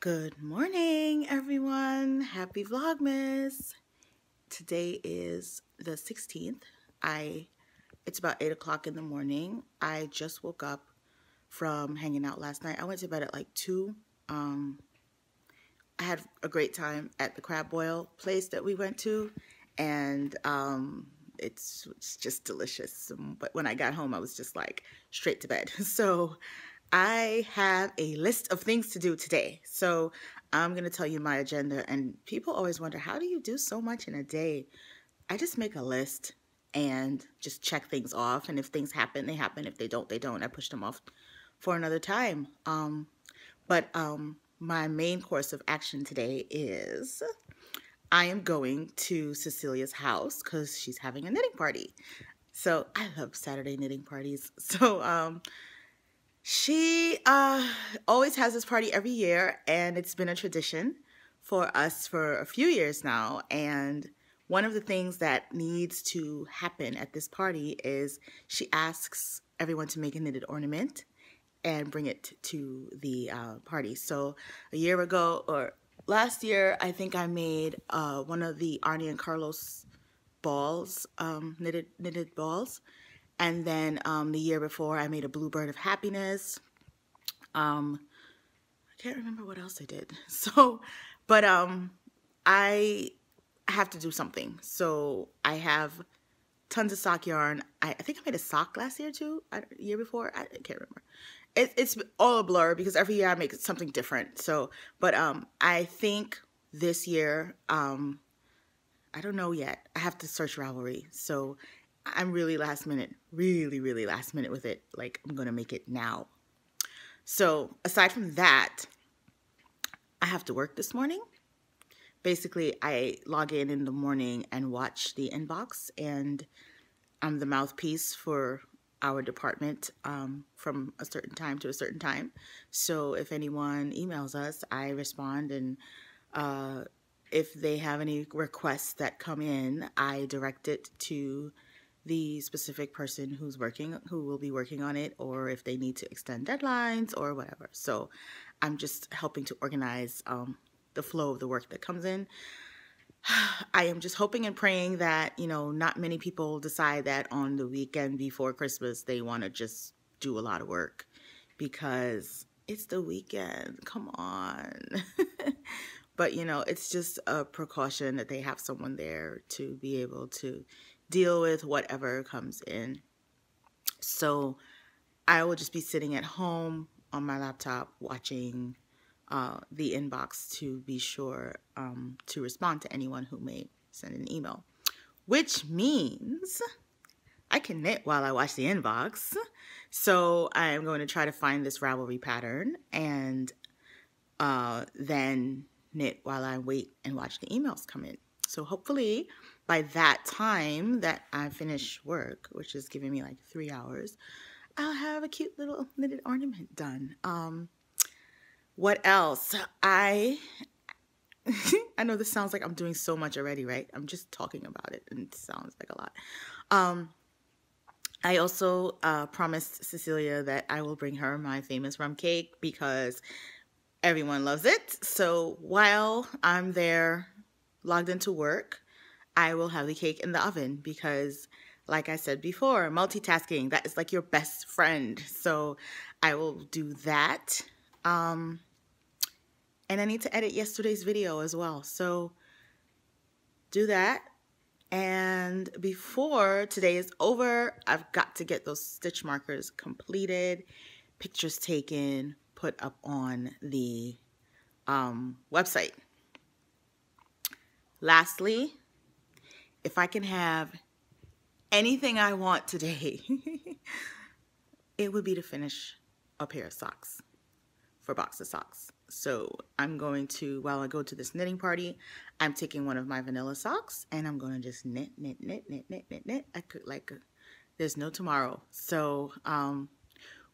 Good morning, everyone. Happy Vlogmas. Today is the 16th. It's about 8 o'clock in the morning. I just woke up from hanging out last night. I went to bed at like 2. I had a great time at the crab boil place that we went to, and it's just delicious. But when I got home, I was just like straight to bed. So I have a list of things to do today. So I'm going to tell you my agenda. And people always wonder, how do you do so much in a day? I just make a list and just check things off. And if things happen, they happen. If they don't, they don't. I push them off for another time. But my main course of action today is I am going to Cecilia's house because she's having a knitting party. So I love Saturday knitting parties. So she always has this party every year, and it's been a tradition for us for a few years now. And one of the things that needs to happen at this party is she asks everyone to make a knitted ornament and bring it to the party. So a year ago, or last year, I think I made one of the Arnie and Carlos balls, knitted balls. And then the year before, I made a bluebird of happiness. I can't remember what else I did. So, but I have to do something. So I have tons of sock yarn. I think I made a sock last year too. Year before, I can't remember. It's all a blur because every year I make something different. So, but I think this year, I don't know yet. I have to search Ravelry. So I'm really last minute, really last minute with it. Like, I'm going to make it now. So aside from that, I have to work this morning. Basically, I log in the morning and watch the inbox, and I'm the mouthpiece for our department from a certain time to a certain time. So if anyone emails us, I respond, and if they have any requests that come in, I direct it to the specific person who will be working on it, or if they need to extend deadlines or whatever. So I'm just helping to organize the flow of the work that comes in. I am just hoping and praying that, not many people decide that on the weekend before Christmas they want to just do a lot of work, because it's the weekend. Come on. But, it's just a precaution that they have someone there to be able to deal with whatever comes in. So I will just be sitting at home on my laptop watching the inbox to be sure to respond to anyone who may send an email, which means I can knit while I watch the inbox. So I am going to try to find this Ravelry pattern and then knit while I wait and watch the emails come in. So hopefully by that time that I finish work, which is giving me like 3 hours, I'll have a cute little knitted ornament done. What else? I know this sounds like I'm doing so much already, right? I'm just talking about it and it sounds like a lot. I also promised Cecilia that I will bring her my famous rum cake because everyone loves it. So while I'm there logged into work, I will have the cake in the oven because, like I said before, multitasking, that is like your best friend. So I will do that. And I need to edit yesterday's video as well. So do that. And before today is over, I've got to get those stitch markers completed, pictures taken, put up on the website. Lastly, if I can have anything I want today, it would be to finish a pair of socks for Box of Socks. So I'm going to, while I go to this knitting party, I'm taking one of my vanilla socks and I'm going to just knit. I could there's no tomorrow. So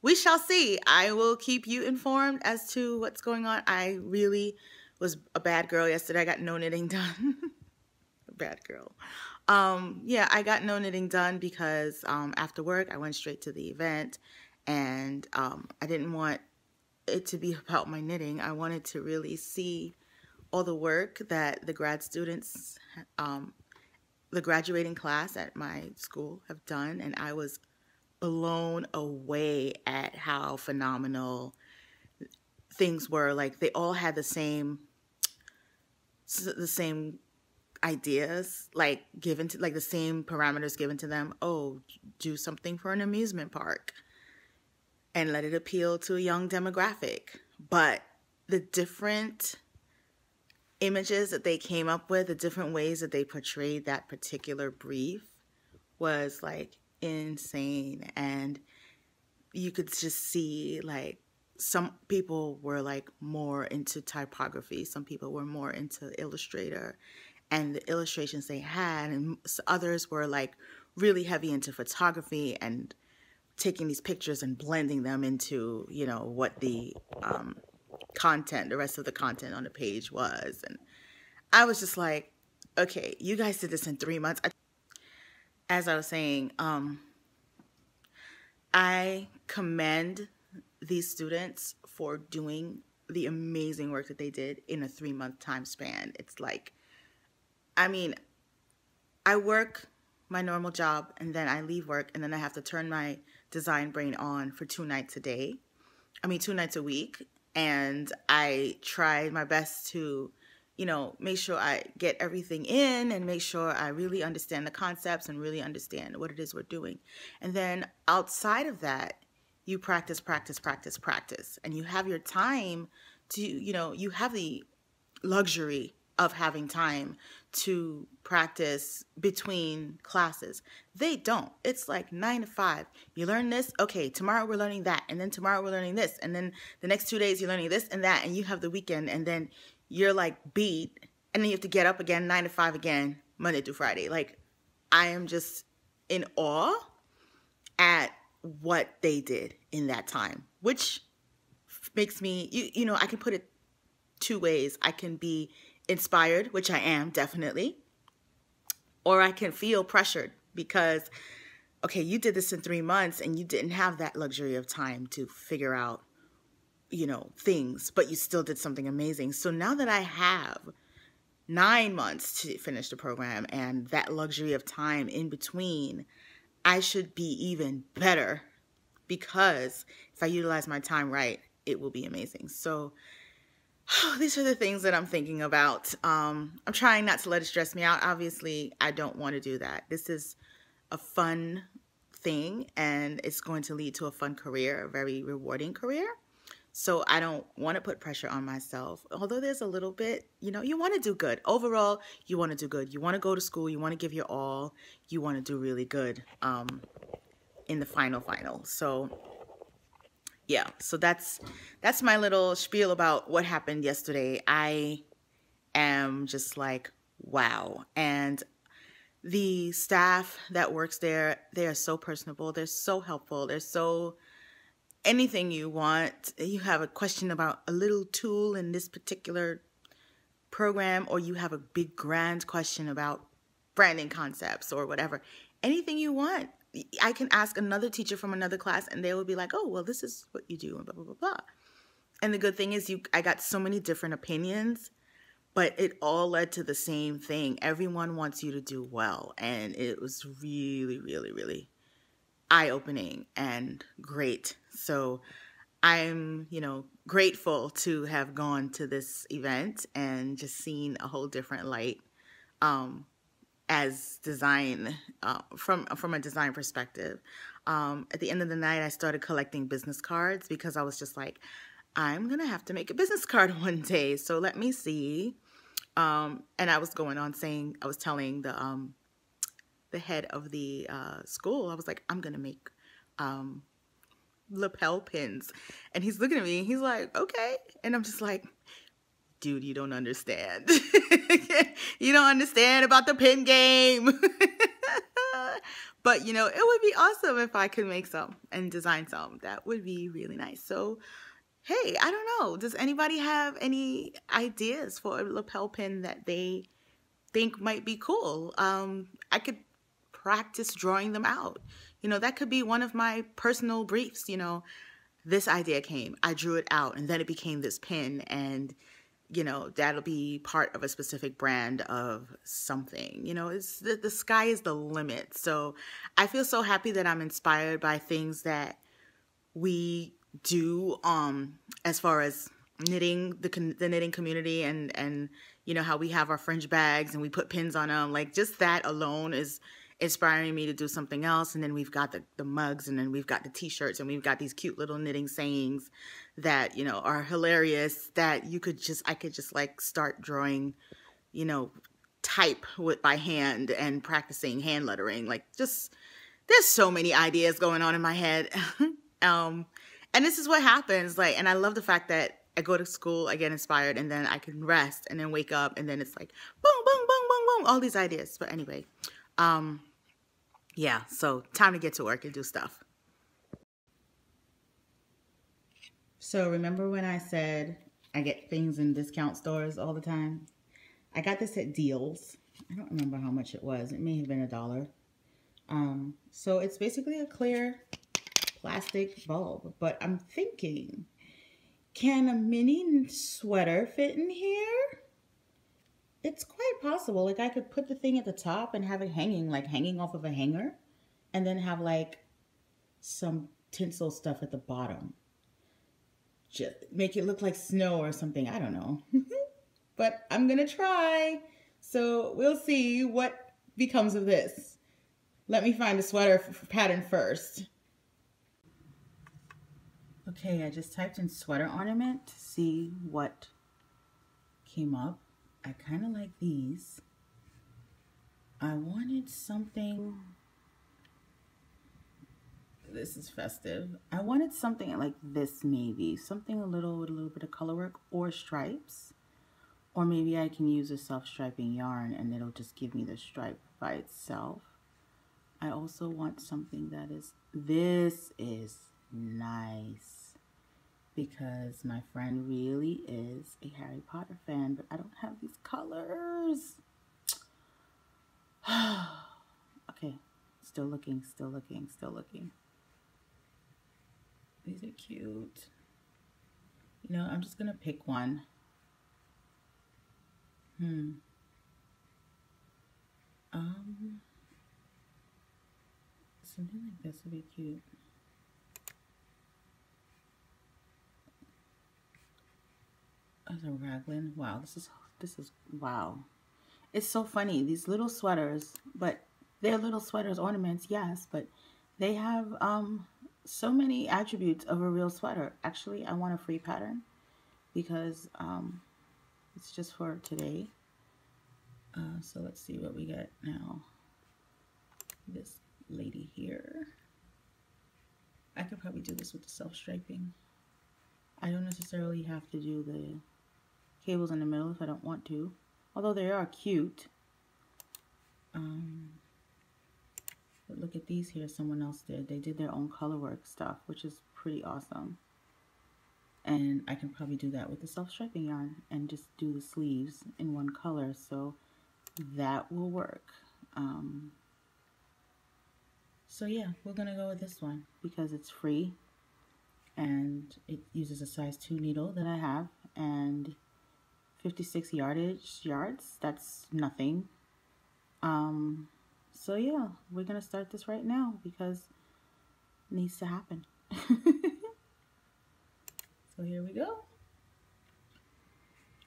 we shall see. I will keep you informed as to what's going on. I really was a bad girl yesterday. I got no knitting done. Bad girl. Yeah, I got no knitting done because after work I went straight to the event, and I didn't want it to be about my knitting. I wanted to really see all the work that the grad students, the graduating class at my school have done, and I was blown away at how phenomenal things were. Like, they all had the same ideas, like given to, like the same parameters given to them. Oh, do something for an amusement park and let it appeal to a young demographic. But the different images that they came up with, the different ways that they portrayed that particular brief was like insane. And you could just see, like, some people were like more into typography, some people were more into Illustrator and the illustrations they had, and others were like really heavy into photography and taking these pictures and blending them into, you know, what the content, the rest of the content on the page was. And I was just like, okay, you guys did this in 3 months. As I was saying, I commend these students for doing the amazing work that they did in a 3-month time span. It's like, I mean, I work my normal job and then I leave work and then I have to turn my design brain on for 2 nights a week. And I tried my best to, you know, make sure I get everything in and make sure I really understand the concepts and really understand what it is we're doing. And then outside of that, you practice, practice, practice, practice. And you have your time to, you know, you have the luxury of having time to practice between classes. They don't. It's like 9 to 5. You learn this. Okay, tomorrow we're learning that. And then tomorrow we're learning this. And then the next 2 days you're learning this and that. And you have the weekend. And then you're like beat. And then you have to get up again, 9 to 5 again, Monday through Friday. Like, I am just in awe at what they did in that time, which makes me, you know, I can put it 2 ways. I can be inspired, which I am definitely, or I can feel pressured because, okay, you did this in 3 months and you didn't have that luxury of time to figure out, you know, things, but you still did something amazing. So now that I have 9 months to finish the program and that luxury of time in between, I should be even better, because if I utilize my time right, it will be amazing. So these are the things that I'm thinking about. I'm trying not to let it stress me out. Obviously, I don't want to do that. This is a fun thing, and it's going to lead to a fun career, a very rewarding career. So I don't want to put pressure on myself, although there's a little bit, you know, you want to do good. Overall, you want to do good. You want to go to school. You want to give your all. You want to do really good in the final. So yeah, so that's my little spiel about what happened yesterday. I am just like, wow. And the staff that works there, they are so personable. They're so helpful. They're so, anything you want, you have a question about a little tool in this particular program, or you have a big grand question about branding concepts or whatever, anything you want, I can ask another teacher from another class and they will be like, oh, well, this is what you do and blah, blah, blah, blah. And the good thing is I got so many different opinions, but it all led to the same thing. Everyone wants you to do well. And it was really, really, really eye-opening and great. So I'm, you know, grateful to have gone to this event and just seen a whole different light as design, from a design perspective. At the end of the night, I started collecting business cards because I was just like, I'm going to have to make a business card one day. So let me see. And I was going on saying, I was telling the head of the school, I was like, I'm going to make lapel pins. And he's looking at me and he's like, okay. And I'm just like, dude, you don't understand. You don't understand about the pin game. But, you know, it would be awesome if I could make some and design some. That would be really nice. So, hey, I don't know. Does anybody have any ideas for a lapel pin that they think might be cool? I could practice drawing them out. You know, that could be one of my personal briefs, you know. this idea came. I drew it out, and then it became this pin, and that'll be part of a specific brand of something. It's the sky is the limit. So I feel so happy that I'm inspired by things that we do, as far as knitting, the knitting community, and how we have our fringe bags and we put pins on them. Like, just that alone is inspiring me to do something else. And then we've got the mugs, and then we've got the t-shirts, and we've got these cute little knitting sayings that are hilarious, that I could just like start drawing, type by hand and practicing hand lettering. Like, just, there's so many ideas going on in my head. And this is what happens. Like, and I love the fact that I go to school, I get inspired, and then I can rest, and then wake up, and then it's like boom, boom, boom, boom, boom, all these ideas. But anyway, yeah, so time to get to work and do stuff. So remember when I said I get things in discount stores all the time? I got this at Deals. I don't remember how much it was. It may have been $1. So it's basically a clear plastic bulb, but I'm thinking, can a mini sweater fit in here? It's quite possible. Like, I could put the thing at the top and have it hanging, like hanging off of a hanger, and then have like some tinsel stuff at the bottom. Just make it look like snow or something. I don't know. But I'm gonna try. So we'll see what becomes of this. Let me find a sweater pattern first. Okay, I just typed in sweater ornament to see what came up. I kind of like these. I wanted something, this is festive. I wanted something like this, maybe. Something with a little bit of color work or stripes. Or maybe I can use a self-striping yarn and it'll just give me the stripe by itself. I also want something that is, this is nice, because my friend really is a Harry Potter fan, but I don't have these colors. Okay, still looking, still looking, still looking. These are cute. I'm just gonna pick one. Something like this would be cute. As a raglan. Wow, this is wow. It's so funny, these little sweaters, but they're little sweaters, ornaments, yes, but they have so many attributes of a real sweater. Actually, I want a free pattern because it's just for today. So let's see what we get now. This lady here. I could probably do this with the self-striping. I don't necessarily have to do the cables in the middle if I don't want to, although they are cute. But look at these here, someone else did. They did their own color work stuff, which is pretty awesome. And I can probably do that with the self-striping yarn and just do the sleeves in one color, so that will work. So yeah, we're gonna go with this one because it's free and it uses a size 2 needle that I have, and 56 yards, that's nothing. So yeah, we're gonna start this right now because it needs to happen. So here we go.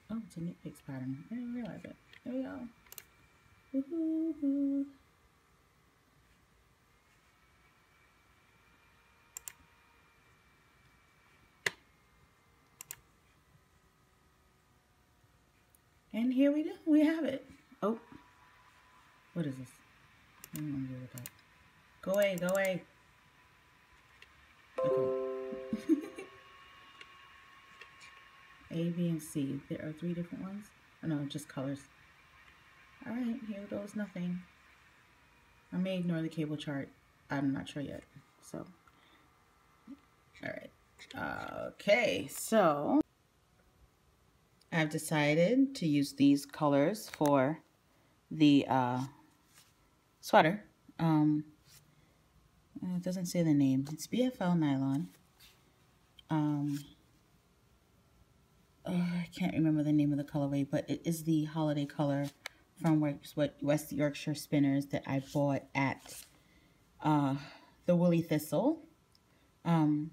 Oh, it's a knit picks pattern. I didn't realize it. There we go. Woohoo! And here we go. We have it. Oh, what is this? I don't want to deal with that. Go away. Go away. Okay. A, B, and C. There are 3 different ones. Oh, no, just colors. All right, here goes nothing. I may ignore the cable chart. I'm not sure yet. So, all right. Okay, so I've decided to use these colors for the sweater. It doesn't say the name. It's BFL nylon. I can't remember the name of the colorway, but it is the holiday color from West Yorkshire Spinners that I bought at the Woolly Thistle. And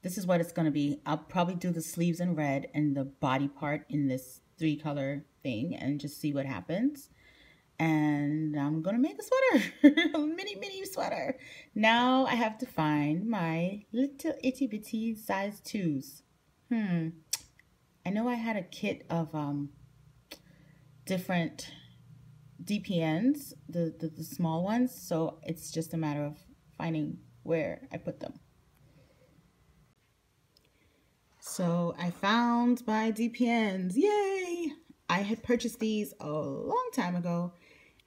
this is what it's going to be. I'll probably do the sleeves in red and the body part in this 3-color thing and just see what happens. And I'm going to make a sweater, a mini sweater. Now I have to find my little itty bitty size 2s. I know I had a kit of different DPNs, the small ones, so it's just a matter of finding where I put them. So I found my DPNs, yay! I had purchased these a long time ago,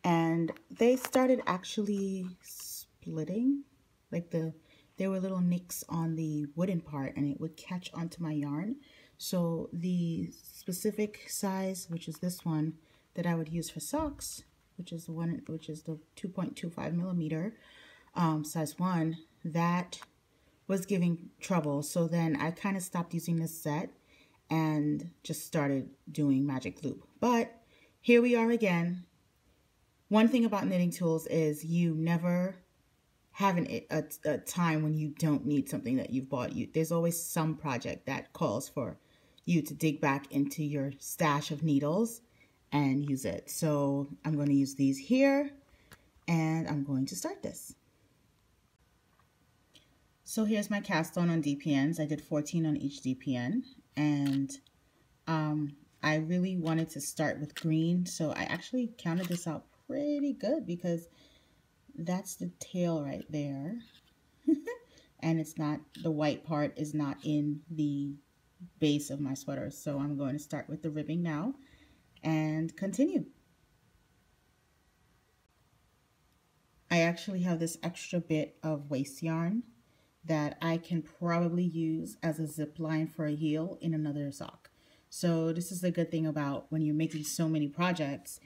and they started actually splitting. Like there were little nicks on the wooden part, and it would catch onto my yarn. So the specific size, which is this one, that I would use for socks, which is the 2.25 millimeter size 1, that was giving trouble. So then I kind of stopped using this set and just started doing magic loop. But here we are again. One thing about knitting tools is you never have a time when you don't need something that you've bought. There's always some project that calls for you to dig back into your stash of needles and use it. So I'm going to use these here, and I'm going to start this. So here's my cast on DPNs. I did 14 on each DPN, and I really wanted to start with green, so I actually counted this out pretty good because that's the tail right there. And it's not, the white part is not in the base of my sweater. So I'm going to start with the ribbing now and continue. I actually have this extra bit of waste yarn that I can probably use as a zip line for a heel in another sock. So this is the good thing about when you're making so many projects,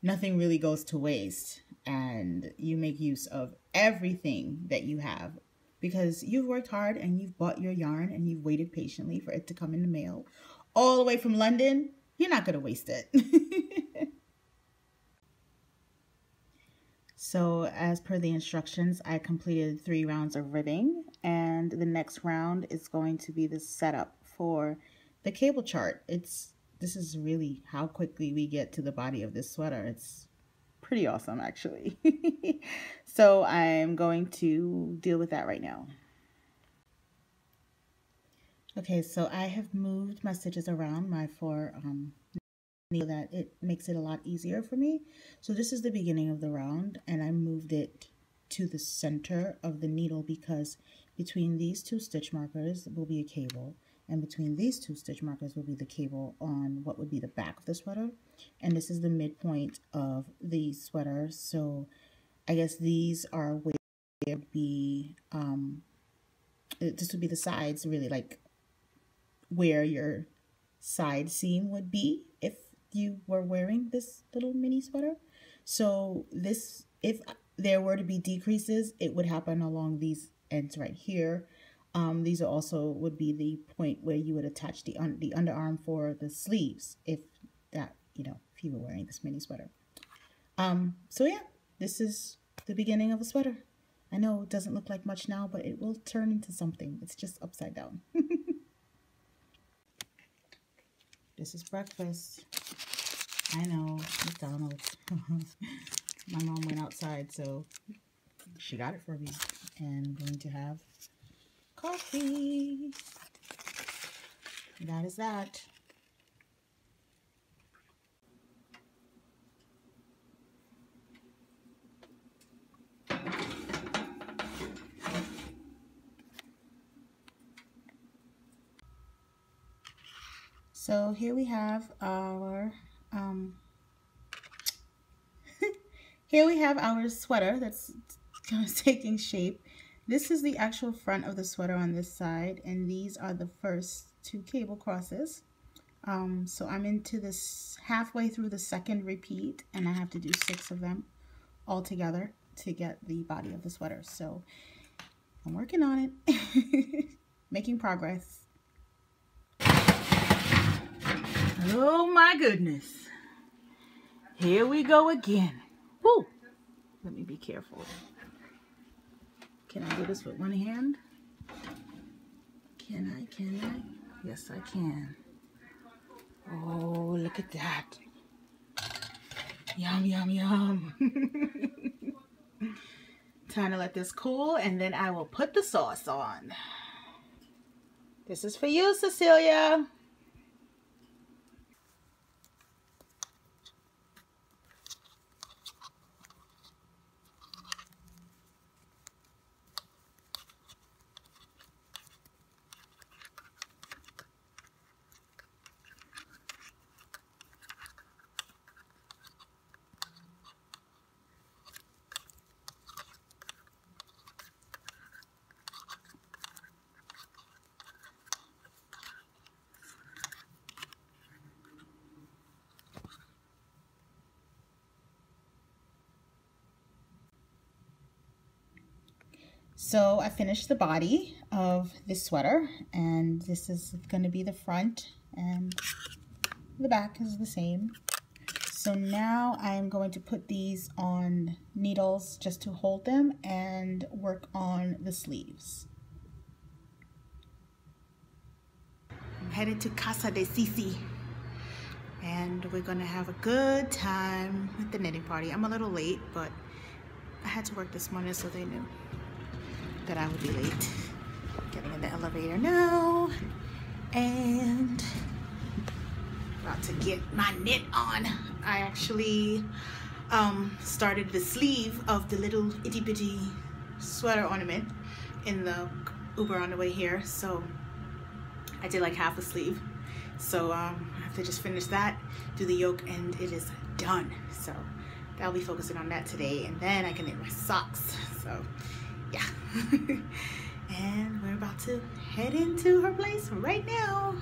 nothing really goes to waste, and you make use of everything that you have because you've worked hard and you've bought your yarn and you've waited patiently for it to come in the mail all the way from London. You're not going to waste it. So as per the instructions, I completed 3 rounds of ribbing, and the next round is going to be the setup for the cable chart. This is really how quickly we get to the body of this sweater. It's pretty awesome, actually. So I'm going to deal with that right now. Okay, so I have moved my stitches around my 4 so that it makes it a lot easier for me. So this is the beginning of the round, and I moved it to the center of the needle because between these 2 stitch markers will be a cable, and between these 2 stitch markers will be the cable on what would be the back of the sweater, and this is the midpoint of the sweater. So I guess these are where it would be, this would be the sides, really, like where your side seam would be if you were wearing this little mini sweater. So this, if there were to be decreases, it would happen along these ends right here. These are also would be the point where you would attach the underarm for the sleeves if that, if you were wearing this mini sweater. So yeah, this is the beginning of a sweater. I know it doesn't look like much now, but it will turn into something. It's just upside down. This is breakfast. I know, McDonald's. My mom went outside, so she got it for me. And I'm going to have coffee. That is that. So here we have our sweater that's kind of taking shape. This is the actual front of the sweater on this side, and these are the first 2 cable crosses. So I'm into this halfway through the second repeat, and I have to do 6 of them all together to get the body of the sweater. So I'm working on it. Making progress. Oh my goodness. Here we go again. Woo! Let me be careful. Can I do this with one hand? Can I? Yes, I can. Oh, look at that. Yum, yum, yum. Time to let this cool, and then I will put the sauce on. This is for you, Cecilia. So I finished the body of this sweater, and this is going to be the front, and the back is the same. So now I'm going to put these on needles just to hold them and work on the sleeves. I'm headed to Casa de Sisi, and we're going to have a good time with the knitting party. I'm a little late, but I had to work this morning, so they knew that I would be late. Getting in the elevator now, and about to get my knit on. I actually started the sleeve of the little itty bitty sweater ornament in the Uber on the way here, so I did like half a sleeve. So I have to just finish that, do the yoke, and it is done. So I'll be focusing on that today, and then I can knit my socks. So yeah. And we're about to head into her place right now.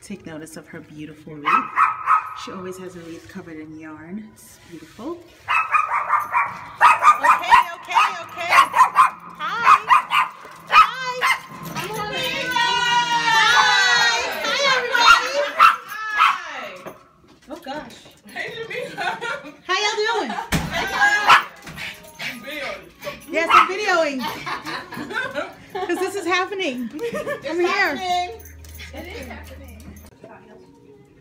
Take notice of her beautiful wreath. She always has a wreath covered in yarn. It's beautiful. Okay. Hi. Come on in. Hi, everybody. Hi. Oh gosh. How y'all doing? Yes, I'm videoing. Because this is happening. I'm here. It is happening.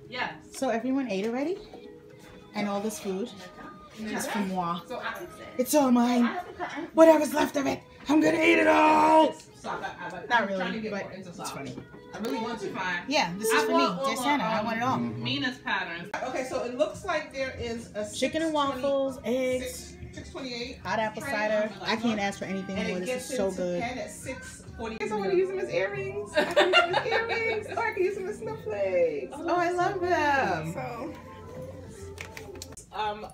Yeah. So everyone ate already? And all this food is for moi. It's all mine. Whatever's left of it, I'm gonna eat it all. Not really, but it's funny. I really want to find. Yeah, this is for me. Dear Santa, I want it all. Mina's patterns. Okay, so it looks like there is a chicken and waffles, eggs, 628. Hot apple cider. I can't ask for anything more. This is so good. And at 640. I want to use them as earrings. I can use them as earrings, or I can use them as snowflakes. Oh, I love them. So.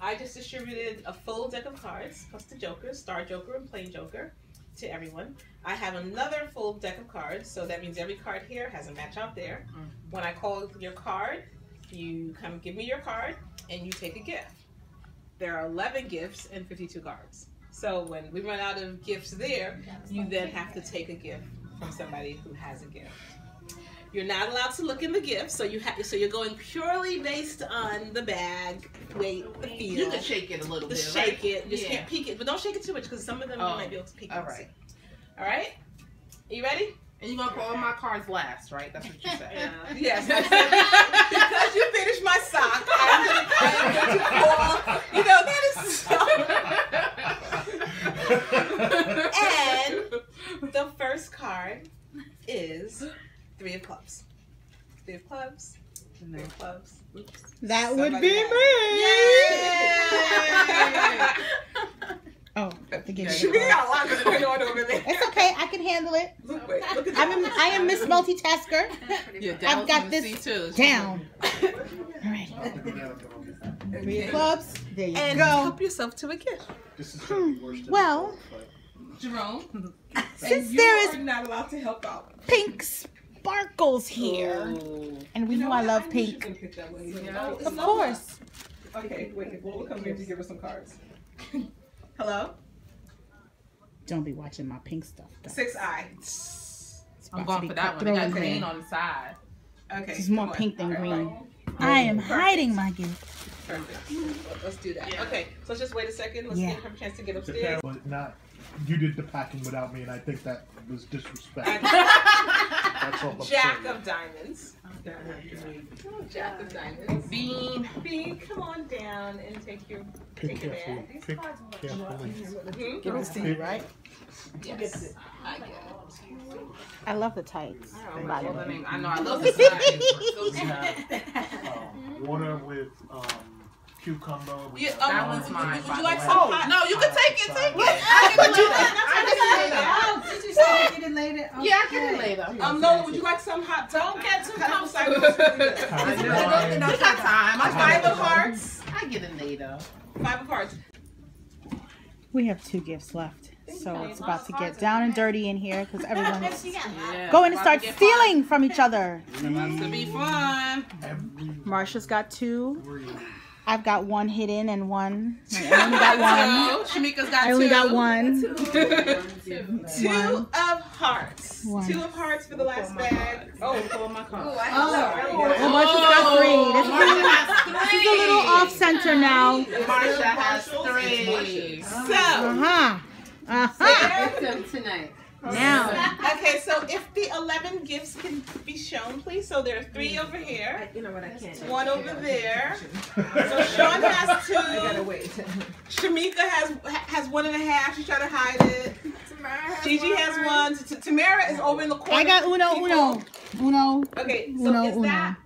I just distributed a full deck of cards, plus the Jokers, Star Joker and Plain Joker, to everyone. I have another full deck of cards, so that means every card here has a match out there. When I call your card, you come give me your card, and you take a gift. There are 11 gifts and 52 cards. So when we run out of gifts there, you then have to take a gift from somebody who has a gift. You're not allowed to look in the gift, so you're going purely based on the bag, weight, the feel. You can shake it a little bit, shake it. Just can't peek it, but don't shake it too much because some of them you might be able to peek. All right. All right. Are you ready? And you're gonna put all my cards last, right? That's what you said. Yes. Because you finished my sock, I'm going to pull. You know that is. And the first card is 3 of clubs. 3 of clubs. 3 of clubs. Oops. That would be me. Oh, forgive me. We got a lot going on over there. It's okay. I can handle it. Look at I am Miss Multitasker. I've got this down. All right. 3 of clubs. There you and go. Help yourself to a gift. Well, Jerome, since there is not allowed to help out. pink sparkles here, and we know I love pink. Of course. Okay, wait. We'll come here to give her some cards. Hello? Don't be watching my pink stuff. Though. 6i. I'm going for that one. It got green on the side. Okay. It's more pink than green. I am hiding my gift. Perfect. Let's do that. Okay, so let's just wait a second. Let's give her a chance to get upstairs. But not, you did the packing without me, and I think that was disrespect. That's all I'm Jack saying. of diamonds. Jack of diamonds. Bean. Bean, come on down and take your Pick bag. carefully. Pick carefully. Give it to you, right? Yes. I get it. I love the tights. I know. I love this side. We have water with cucumber. We have that one's mine. Would you like some hot? No, you can take it. Take it. Did you say you get it later? Yeah, I get it later. No, would you like some hot? Don't get too comfortable. I got time. 5 of hearts. I get it later. 5 of hearts. We have 2 gifts left. So it's about to get down and dirty in here because everyone's Yeah. going to start stealing from each other. It's about to be fun. Marsha's got 2. I've got 1 hidden and 1. I only got 1. Shamika's got 2. I only got 1. 2 of hearts. 2 of hearts for the last bag. Oh, pull my card. Marsha's got 3. This is a little off center now. Marsha has 3. So. Tonight. Now. Okay, so if the 11 gifts can be shown, please. So there are 3 over here. You know what? I can't. 1 over there. So Sean has 2. I gotta wait. Shamika has 1.5. She's trying to hide it. Gigi has 1. Tamara is over in the corner. I got uno. Okay, so Uno, is uno. that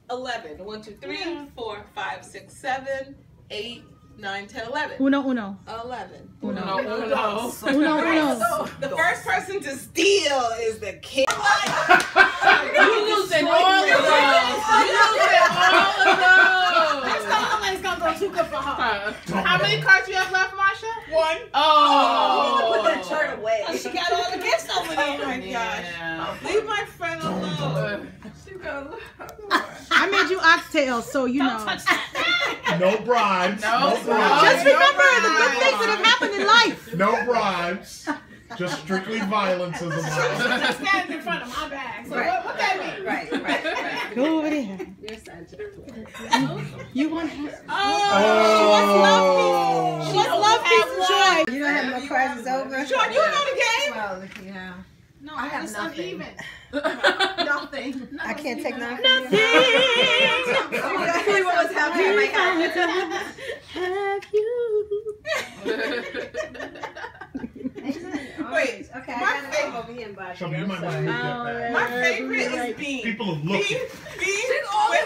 11? 1, 2, 3, 4, 5, 6, 7, 8, 9, 10, 11. Uno. 11. Uno. The first person to steal is the king. You losing all of those. It's gonna go too good for her. How many cards you have left, Marsha? 1. Oh. Put that shirt away. She got all the gifts over there. Oh my gosh. Yeah. Leave my friend alone. I made you oxtails, so you know. No bribes. No bribes. Just remember the good things that have happened in life. No bribes. Just strictly violence is allowed. Standing in front of my bag. So what that mean? Right. Go over there. You're sensitive. You want Oh. She wants love, peace, and joy. You don't have no prizes over? Sean, you know the game? Well, yeah. No, I have nothing. Nothing. I can't take nothing. Nothing. See what was happening in my house. Have you? Wait, Okay, my I got it over here, Bobby. Show me, you might want to move that back. My favorite is Bean. People are looking. Bean. She's Just always.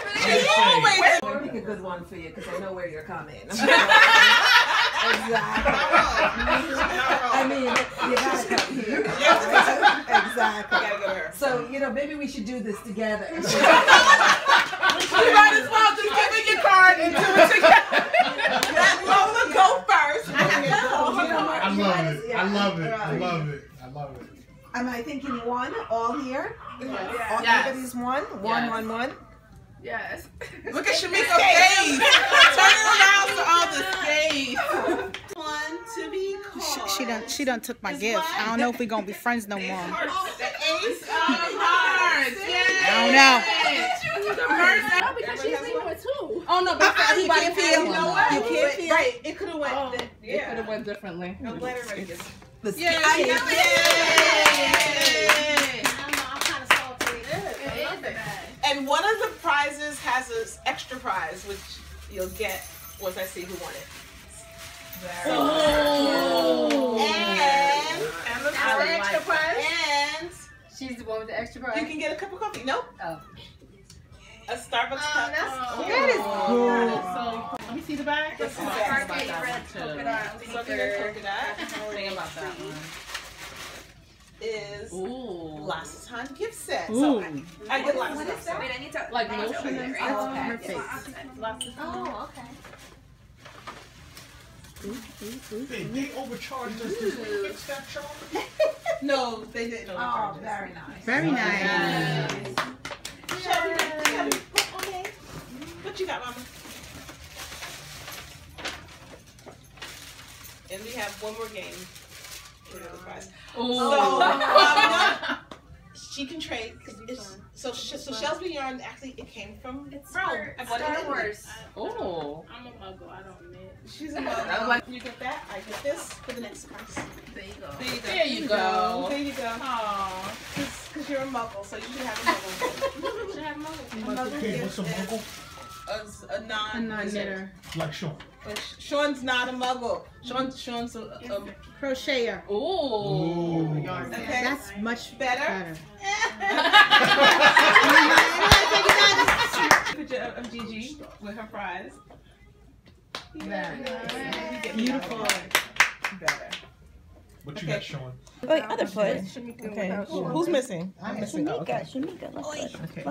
I'll pick a good one for you because I know where you're coming. Exactly. I mean, you gotta come here. Exactly. Gotta go to her. So, maybe we should do this together. You might as well just give me your card and do it together. Let Lola go first. I love it. Am I thinking 1 all here? Yeah. Everybody's 1? Yes. 1. Yes. Look at Shamika's face. Turn around to all the face. One to be called. She done took my gift. I don't know if we gonna be friends no more. The ace of Hearts. I don't know. No, because she's leaving with 2. Oh no, but You can't feel. You know what? You can't feel. Right. It could have went. It could Yeah. have went differently. I'm glad everybody gets. Yay! I'm kind of salty. And one of the prizes has an extra prize, which you'll get once I see who won it. Oh. And That's the extra prize? And She's the one with the extra prize? you can get a cup of coffee. Nope. Oh. A Starbucks cup. That is cool. Let me see the bag. This is Oh, it. I forgot about that one, too. Polka dot. Think about that one. Is Ooh. Lasatan gift set. Ooh. So I get lots of stuff. Wait, I need to. Like lotion and stuff. Oh, Her okay. face. Oh, okay. They overcharged us. Did we fix that charge? No, they didn't. Oh, very nice. Very nice. Shelby, okay. What you got, Mama? And we have one more game. So she can trade. So Shellsby yarn actually it came from Rome. Star Wars. Oh. I'm a muggle. I don't knit. She's a muggle. You get that. I get this for the next price. There you go. There you go. There you go. Aww. Because you're a muggle, so you should have a muggle. You should have muggle. Okay, what's a muggle? A non-knitter. Like Sean. Sean's not a muggle. Sean's a Crocheter. ooh. Okay. That's much better. Picture of Gigi with her fries. Beautiful. Better. What you got, Sean? Wait, other foot. Okay. Who's missing? I'm missing. Shamika, left foot. Okay.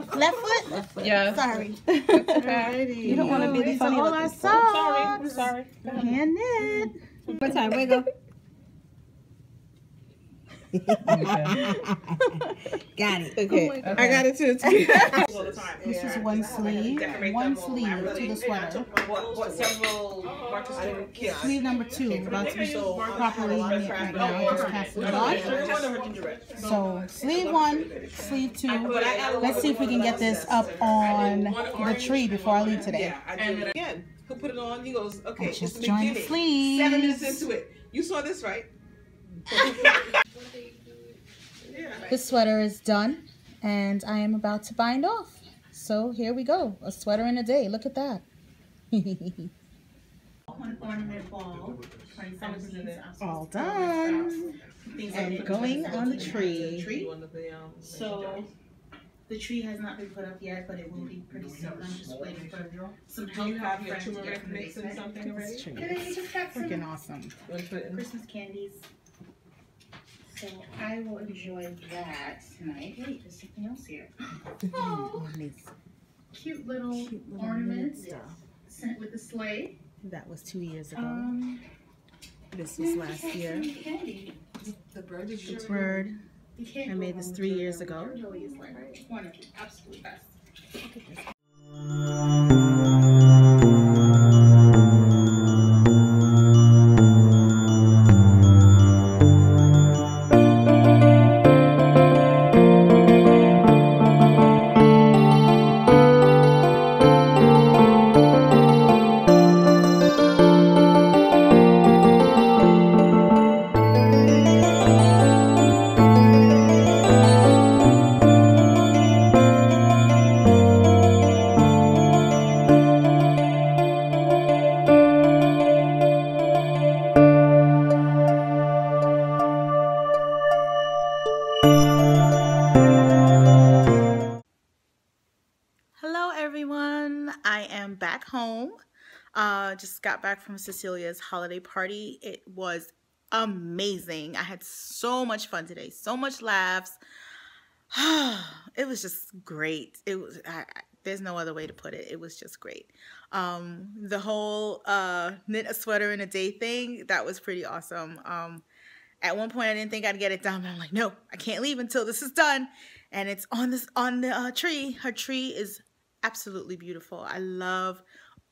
Left foot? Yeah. Sorry. You don't want to be the funny all I looking. saw. Sorry. Hand knit. What time? Wiggle. Got it. Okay. I got it too. All the time. This is one sleeve. One sleeve to the sweater. What several Martha Stewart kids. Sleeve number 2 about to be properly knit right now. I just passed it on. So sleeve 1, sleeve 2. Let's see if we can get this up on the tree before I leave today. And again, he'll put it on. He goes, okay, Just it's the join the beginning. sleeves. 7 minutes into it. You saw this, right? This sweater is done and I am about to bind off. So here we go. A sweater in a day. Look at that. Ornament ball. All done. And going on the tree. So the tree has not been put up yet, but it will be pretty soon. I'm just waiting for some Do help. you have from your friends to get turmeric from the mix and basement. something already? And then you just got some Freaking awesome. Christmas candies. So I will enjoy that tonight. Wait, there's something else here. Oh, cute little ornaments sent with the sleigh. That was 2 years ago. This was last year. The bird is The bird. I made this 3 years ago. It really is like one of the absolute best. Hello everyone, I am back home. Just got back from Cecilia's holiday party. It was amazing. I had so much fun today, so much laughs. It was just great. It was there's no other way to put it. It was just great. The whole knit a sweater in a day thing, that was pretty awesome. At one point I didn't think I'd get it done, but I'm like, no, I can't leave until this is done. And it's on the tree. Her tree is absolutely beautiful. I love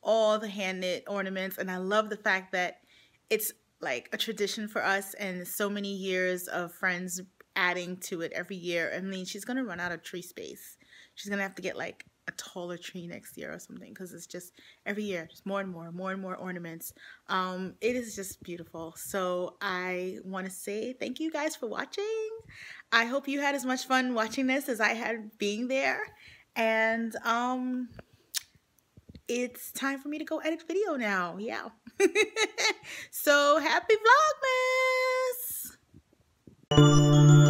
all the hand knit ornaments, and I love the fact that it's like a tradition for us and so many years of friends adding to it every year. I mean, she's gonna run out of tree space. She's gonna have to get like a taller tree next year or something, because it's just every year just more and more ornaments. It is just beautiful. So I want to say thank you guys for watching. I hope you had as much fun watching this as I had being there. And it's time for me to go edit video now. Yeah. So happy Vlogmas!